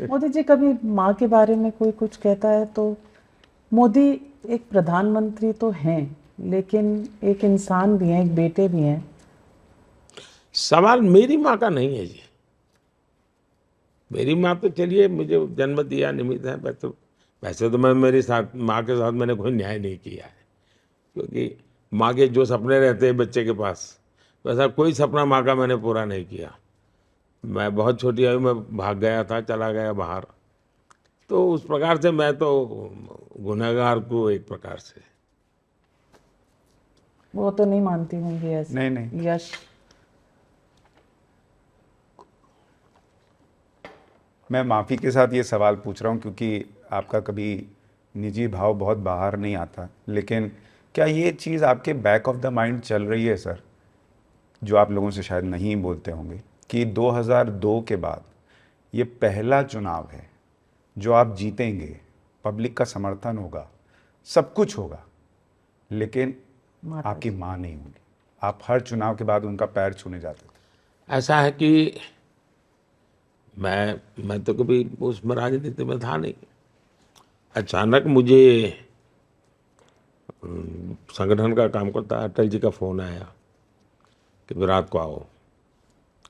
मोदी जी, कभी माँ के बारे में कोई कुछ कहता है तो मोदी एक प्रधानमंत्री तो हैं, लेकिन एक इंसान भी हैं, एक बेटे भी हैं। सवाल मेरी माँ का नहीं है जी। मेरी माँ तो चलिए मुझे जन्म दिया निमित्त है, वैसे तो मैं मेरी साथ माँ के साथ मैंने कोई न्याय नहीं किया है, क्योंकि माँ के जो सपने रहते हैं बच्चे के पास, वैसा कोई सपना माँ का मैंने पूरा नहीं किया। मैं बहुत छोटी आयु में भाग गया था, चला गया बाहर, तो उस प्रकार से मैं तो गुनहगार को एक प्रकार से। वो तो नहीं मानती होंगी नहीं नहीं, ऐसे यश। मैं माफ़ी के साथ ये सवाल पूछ रहा हूँ क्योंकि आपका कभी निजी भाव बहुत बाहर नहीं आता, लेकिन क्या ये चीज़ आपके बैक ऑफ द माइंड चल रही है सर, जो आप लोगों से शायद नहीं बोलते होंगे, कि 2002 के बाद ये पहला चुनाव है जो आप जीतेंगे, पब्लिक का समर्थन होगा, सब कुछ होगा, लेकिन माता आपकी जी। माँ नहीं होगी। आप हर चुनाव के बाद उनका पैर छूने जाते थे। ऐसा है कि मैं तो कभी उसमें राजनीति में था नहीं। अचानक मुझे संगठन का काम करता अटल जी का फोन आया कि विराट को आओ,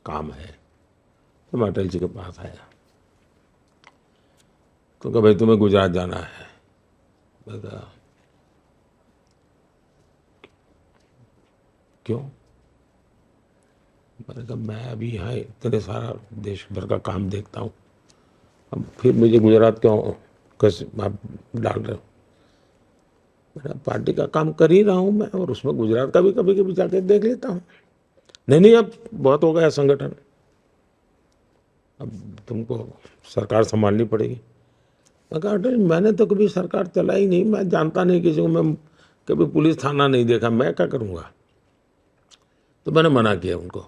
काम है। तो मैं अटल जी के पास आया, तो कहा भाई तुम्हें गुजरात जाना है। मैं कहा क्यों? मैंने कहा मैं अभी यहाँ इतने सारा देश भर का काम देखता हूँ, अब फिर मुझे गुजरात क्यों कैसे आप डाल रहे हो? मेरा पार्टी का काम कर ही रहा हूँ मैं, और उसमें गुजरात का भी कभी कभी जाके देख लेता हूँ। नहीं नहीं, अब बहुत हो गया संगठन, अब तुमको सरकार संभालनी पड़ेगी। मैं कहा अटल मैंने तो कभी सरकार चलाई नहीं, मैं जानता नहीं किसी को, मैं कभी पुलिस थाना नहीं देखा, मैं क्या करूँगा? तो मैंने मना किया उनको।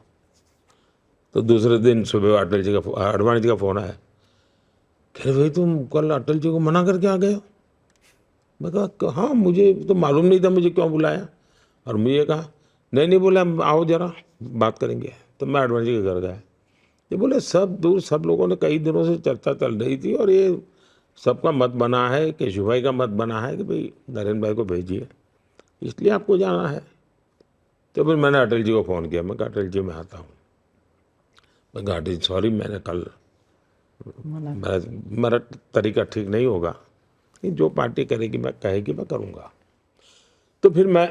तो दूसरे दिन सुबह अटल जी का आडवाणी जी का फोन आया, कह रहे भाई तुम कल अटल जी को मना करके आ गए हो। मैं कहा हाँ, मुझे तो मालूम नहीं था मुझे क्यों बुलाया। और मुझे कहा नहीं नहीं, बोला आओ जरा बात करेंगे। तो मैं आडवाणी जी के घर गया। ये बोले सब दूर सब लोगों ने कई दिनों से चर्चा चल रही थी, और ये सबका मत बना है, केशु भाई का मत बना है कि भाई नरेंद्र भाई को भेजिए, इसलिए आपको जाना है। तो फिर मैंने अटल जी को फ़ोन किया, मैं कहा अटल जी मैं आता हूँ। मैं कहा अटल सॉरी, मैंने कल मना कर। मेरा मेरा तरीका ठीक नहीं होगा, कि जो पार्टी करेगी मैं कहेगी मैं करूँगा। तो फिर मैं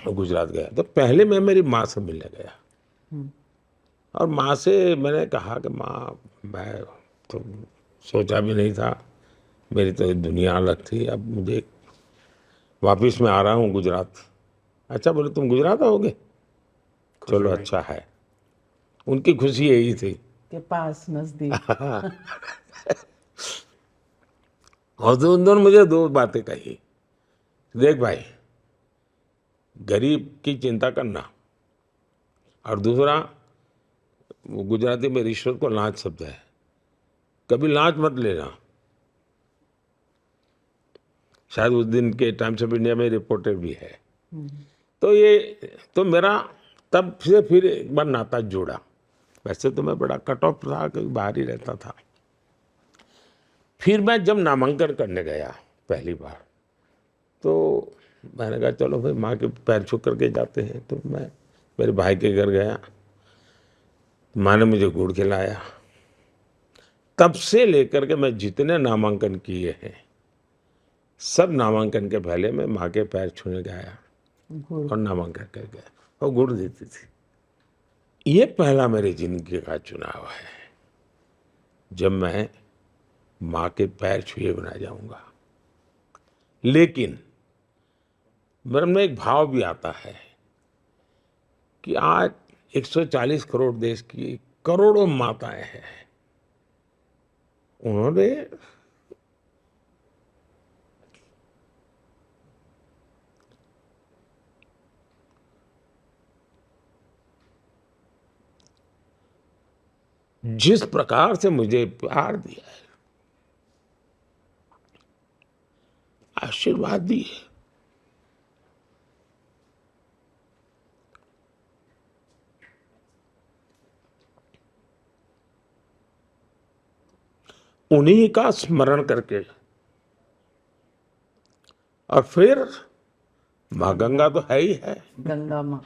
गुजरात गया, तो पहले मैं मेरी माँ से मिलने गया, और माँ से मैंने कहा कि माँ मैं तो सोचा भी नहीं था, मेरी तो दुनिया अलग थी, अब मुझे वापस मैं आ रहा हूँ गुजरात। अच्छा, बोले तुम गुजरात आओगे? खुश चलो हो गई। अच्छा है, उनकी खुशी यही थी। के पास नजदीक। और तो उन दोनों मुझे दो बातें कही, देख भाई गरीब की चिंता करना, और दूसरा वो गुजराती में रिश्वत को लांच शब्द है, कभी लांच मत लेना। शायद उस दिन के टाइम्स ऑफ इंडिया में रिपोर्टेड भी है। तो ये तो मेरा तब से फिर एक बार नाता जोड़ा। वैसे तो मैं बड़ा कट ऑफ था, कहीं बाहर ही रहता था। फिर मैं जब नामांकन करने गया पहली बार, तो मैंने कहा चलो भाई माँ के पैर छू करके जाते हैं। तो मैं मेरे भाई के घर गया, माँ ने मुझे गुड़ खिलाया। तब से लेकर के मैं जितने नामांकन किए हैं, सब नामांकन के पहले मैं माँ के पैर छूने गया गुड़। और नामांकन कर गया, और गुड़ देती थी। ये पहला मेरे जिंदगी का चुनाव है जब मैं माँ के पैर छुए बिना जाऊंगा। लेकिन मेरे में एक भाव भी आता है कि आज 140 करोड़ देश की करोड़ों माताएं हैं, उन्होंने जिस प्रकार से मुझे प्यार दिया है, आशीर्वाद दिए, उन्हीं का स्मरण करके, और फिर माँ गंगा तो है ही है, गंगा माँ।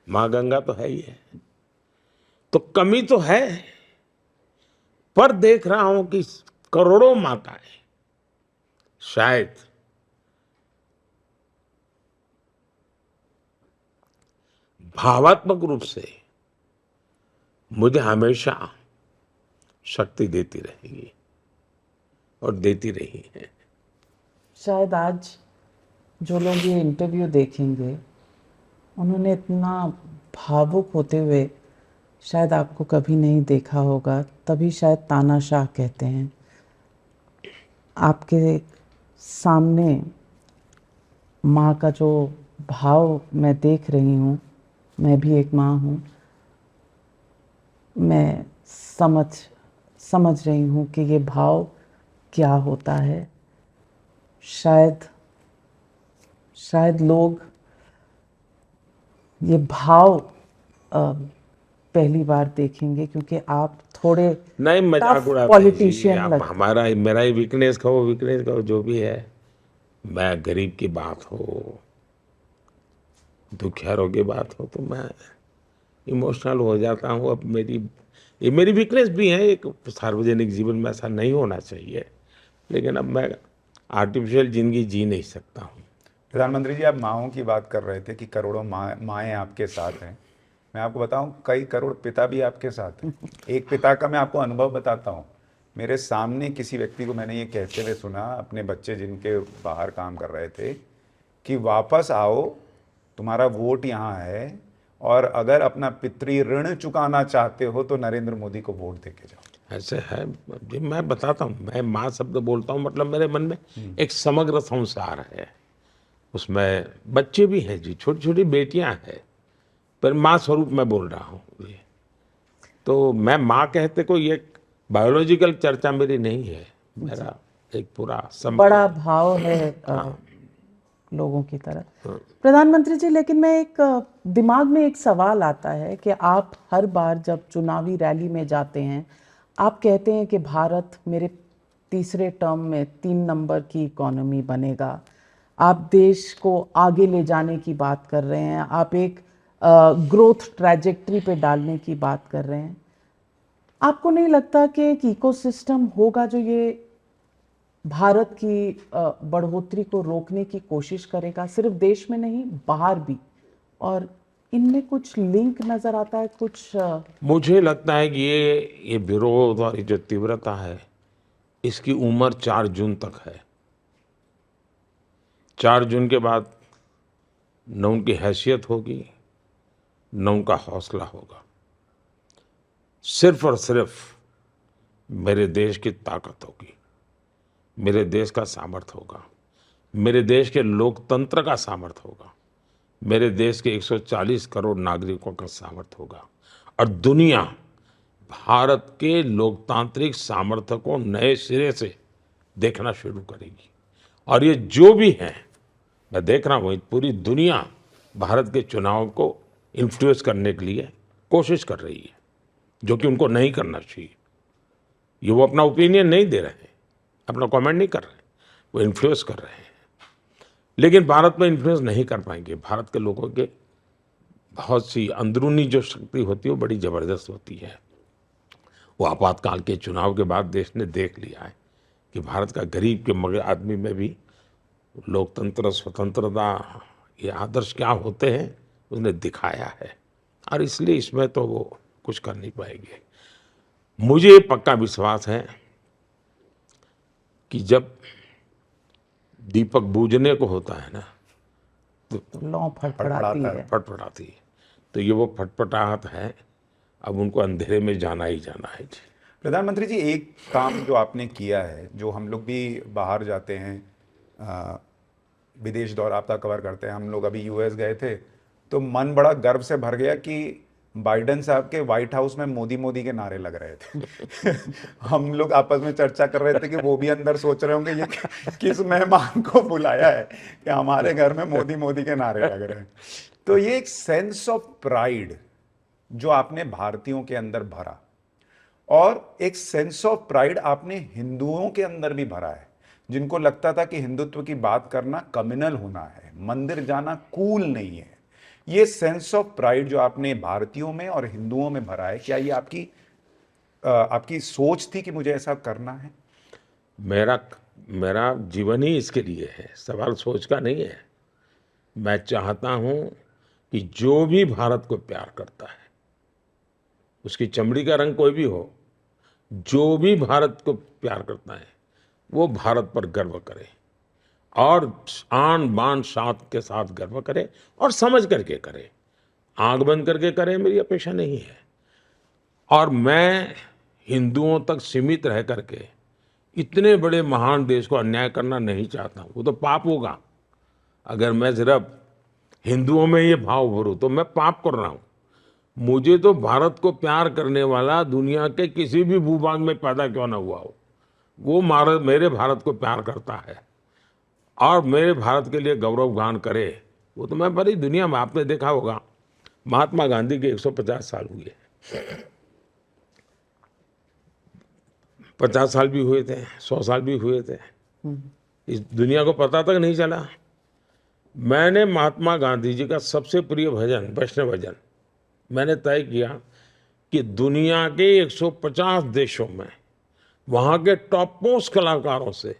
माँ गंगा तो है ही है। तो कमी तो है, पर देख रहा हूं कि करोड़ों माताएं शायद भावात्मक रूप से मुझे हमेशा शक्ति देती रहेगी और देती रही है। शायद आज जो लोग ये इंटरव्यू देखेंगे उन्होंने इतना भावुक होते हुए शायद आपको कभी नहीं देखा होगा, तभी शायद तानाशाह कहते हैं। आपके सामने माँ का जो भाव मैं देख रही हूँ, मैं भी एक माँ हूँ, मैं समझ रही हूँ कि ये भाव क्या होता है। शायद लोग ये भाव पहली बार देखेंगे, क्योंकि आप थोड़े नहीं, मजाक टफ उड़ाते हैं जी। पॉलिटिशियन आप लगते। हमारा मेरा ही वीकनेस कहो जो भी है, मैं गरीब की बात हो, दुखियारों की बात हो, तो मैं इमोशनल हो जाता हूँ। अब ये मेरी वीकनेस भी है, एक सार्वजनिक जीवन में ऐसा नहीं होना चाहिए, लेकिन अब मैं आर्टिफिशियल जिंदगी जी नहीं सकता हूँ। प्रधानमंत्री जी, आप माँओं की बात कर रहे थे कि करोड़ों माएँ आपके साथ हैं। मैं आपको बताऊं, कई करोड़ पिता भी आपके साथ हैं। एक पिता का मैं आपको अनुभव बताता हूं। मेरे सामने किसी व्यक्ति को मैंने ये कहते हुए सुना, अपने बच्चे जिनके बाहर काम कर रहे थे, कि वापस आओ, तुम्हारा वोट यहाँ है, और अगर अपना पितृ ऋण चुकाना चाहते हो तो नरेंद्र मोदी को वोट दे के जाओ। ऐसे है जी। मैं बताता हूँ, मैं माँ शब्द बोलता हूँ, मतलब मेरे मन में एक समग्र संसार है, उसमें बच्चे भी हैं जी, छोटी छोटी बेटियां हैं, पर माँ स्वरूप मैं बोल रहा हूँ ये। तो मैं माँ कहते कोई एक बायोलॉजिकल चर्चा मेरी नहीं है, मेरा एक पूरा बड़ा भाव है लोगों की तरह। प्रधानमंत्री जी, लेकिन मैं दिमाग में एक सवाल आता है कि आप हर बार जब चुनावी रैली में जाते हैं, आप कहते हैं कि भारत मेरे तीसरे टर्म में 3 नंबर की इकोनॉमी बनेगा। आप देश को आगे ले जाने की बात कर रहे हैं, आप एक ग्रोथ ट्रैजेक्टरी पे डालने की बात कर रहे हैं। आपको नहीं लगता कि एक इकोसिस्टम होगा जो ये भारत की बढ़ोतरी को रोकने की कोशिश करेगा, सिर्फ देश में नहीं बाहर भी? और इनमें कुछ लिंक नजर आता है कुछ? मुझे लगता है कि ये विरोध और ये जो तीव्रता है, इसकी उम्र 4 जून तक है। 4 जून के बाद न उनकी हैसियत होगी, न उनका हौसला होगा। सिर्फ और सिर्फ मेरे देश की ताकत होगी, मेरे देश का सामर्थ्य होगा, मेरे देश के लोकतंत्र का सामर्थ्य होगा, मेरे देश के 140 करोड़ नागरिकों का सामर्थ्य होगा, और दुनिया भारत के लोकतांत्रिक सामर्थ्य को नए सिरे से देखना शुरू करेगी। और ये जो भी है, मैं देख रहा हूँ पूरी दुनिया भारत के चुनाव को इन्फ्लुएंस करने के लिए कोशिश कर रही है, जो कि उनको नहीं करना चाहिए। ये वो अपना ओपिनियन नहीं दे रहे हैं, अपना कमेंट नहीं कर रहे हैं, वो इन्फ्लुएंस कर रहे हैं। लेकिन भारत में इन्फ्लुएंस नहीं कर पाएंगे। भारत के लोगों के बहुत सी अंदरूनी जो शक्ति होती है वो बड़ी ज़बरदस्त होती है। वो आपातकाल के चुनाव के बाद देश ने देख लिया है कि भारत का गरीब के मगर आदमी में भी लोकतंत्र, स्वतंत्रता, ये आदर्श क्या होते हैं उसने दिखाया है, और इसलिए इसमें तो वो कुछ कर नहीं पाएंगे। मुझे पक्का विश्वास है कि जब दीपक बूझने को होता है ना, तो लौ फड़फड़ाती है। फटफटाती है। तो ये वो फटफटाहट है, अब उनको अंधेरे में जाना ही जाना है जी। प्रधानमंत्री जी, एक काम जो आपने किया है, जो हम लोग भी बाहर जाते हैं, विदेश दौरा आपका कवर करते हैं, हम लोग अभी यूएस गए थे, तो मन बड़ा गर्व से भर गया कि बाइडेन साहब के व्हाइट हाउस में मोदी मोदी के नारे लग रहे थे। हम लोग आपस में चर्चा कर रहे थे कि वो भी अंदर सोच रहे होंगे ये किस मेहमान को बुलाया है कि हमारे घर में मोदी मोदी के नारे लग रहे हैं। तो ये एक सेंस ऑफ प्राइड जो आपने भारतीयों के अंदर भरा, और एक सेंस ऑफ प्राइड आपने हिंदुओं के अंदर भी भरा है, जिनको लगता था कि हिंदुत्व की बात करना कम्युनल होना है, मंदिर जाना कूल नहीं है। ये सेंस ऑफ प्राइड जो आपने भारतीयों में और हिंदुओं में भरा है, क्या ये आपकी सोच थी कि मुझे ऐसा करना है? मेरा मेरा जीवन ही इसके लिए है, सवाल सोच का नहीं है। मैं चाहता हूं कि जो भी भारत को प्यार करता है, उसकी चमड़ी का रंग कोई भी हो, जो भी भारत को प्यार करता है वो भारत पर गर्व करे और आन बान शान के साथ गर्व करे और समझ करके करे। आंख बंद करके करे मेरी अपेक्षा नहीं है। और मैं हिंदुओं तक सीमित रह करके इतने बड़े महान देश को अन्याय करना नहीं चाहता हूँ। वो तो पाप होगा। अगर मैं सिर्फ हिंदुओं में ये भाव भरूं तो मैं पाप कर रहा हूँ। मुझे तो भारत को प्यार करने वाला दुनिया के किसी भी भूभाग में पैदा क्यों ना हुआ हो, वो मेरे भारत को प्यार करता है और मेरे भारत के लिए गौरव गान करे, वो तो मैं बड़ी दुनिया में, आपने देखा होगा महात्मा गांधी के 150 साल हुए, 50 साल भी हुए थे, 100 साल भी हुए थे, इस दुनिया को पता तक नहीं चला। मैंने महात्मा गांधी जी का सबसे प्रिय भजन, वैष्णव भजन, मैंने तय किया कि दुनिया के 150 देशों में वहाँ के टॉप मोस्ट कलाकारों से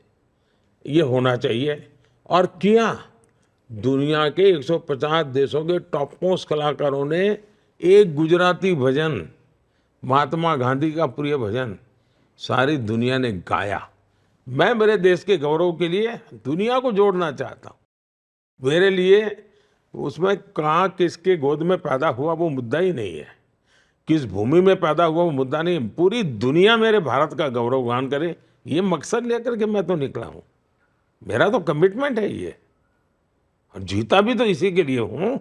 ये होना चाहिए। और किया। दुनिया के 150 देशों के टॉप मोस्ट कलाकारों ने एक गुजराती भजन, महात्मा गांधी का प्रिय भजन, सारी दुनिया ने गाया। मैं मेरे देश के गौरव के लिए दुनिया को जोड़ना चाहता हूँ। मेरे लिए उसमें कहाँ किसके गोद में पैदा हुआ वो मुद्दा ही नहीं है, किस भूमि में पैदा हुआ वो मुद्दा नहीं है। पूरी दुनिया मेरे भारत का गौरव गान करे, ये मकसद लेकर के मैं तो निकला हूँ। मेरा तो कमिटमेंट है ये, और जीता भी तो इसी के लिए हूँ।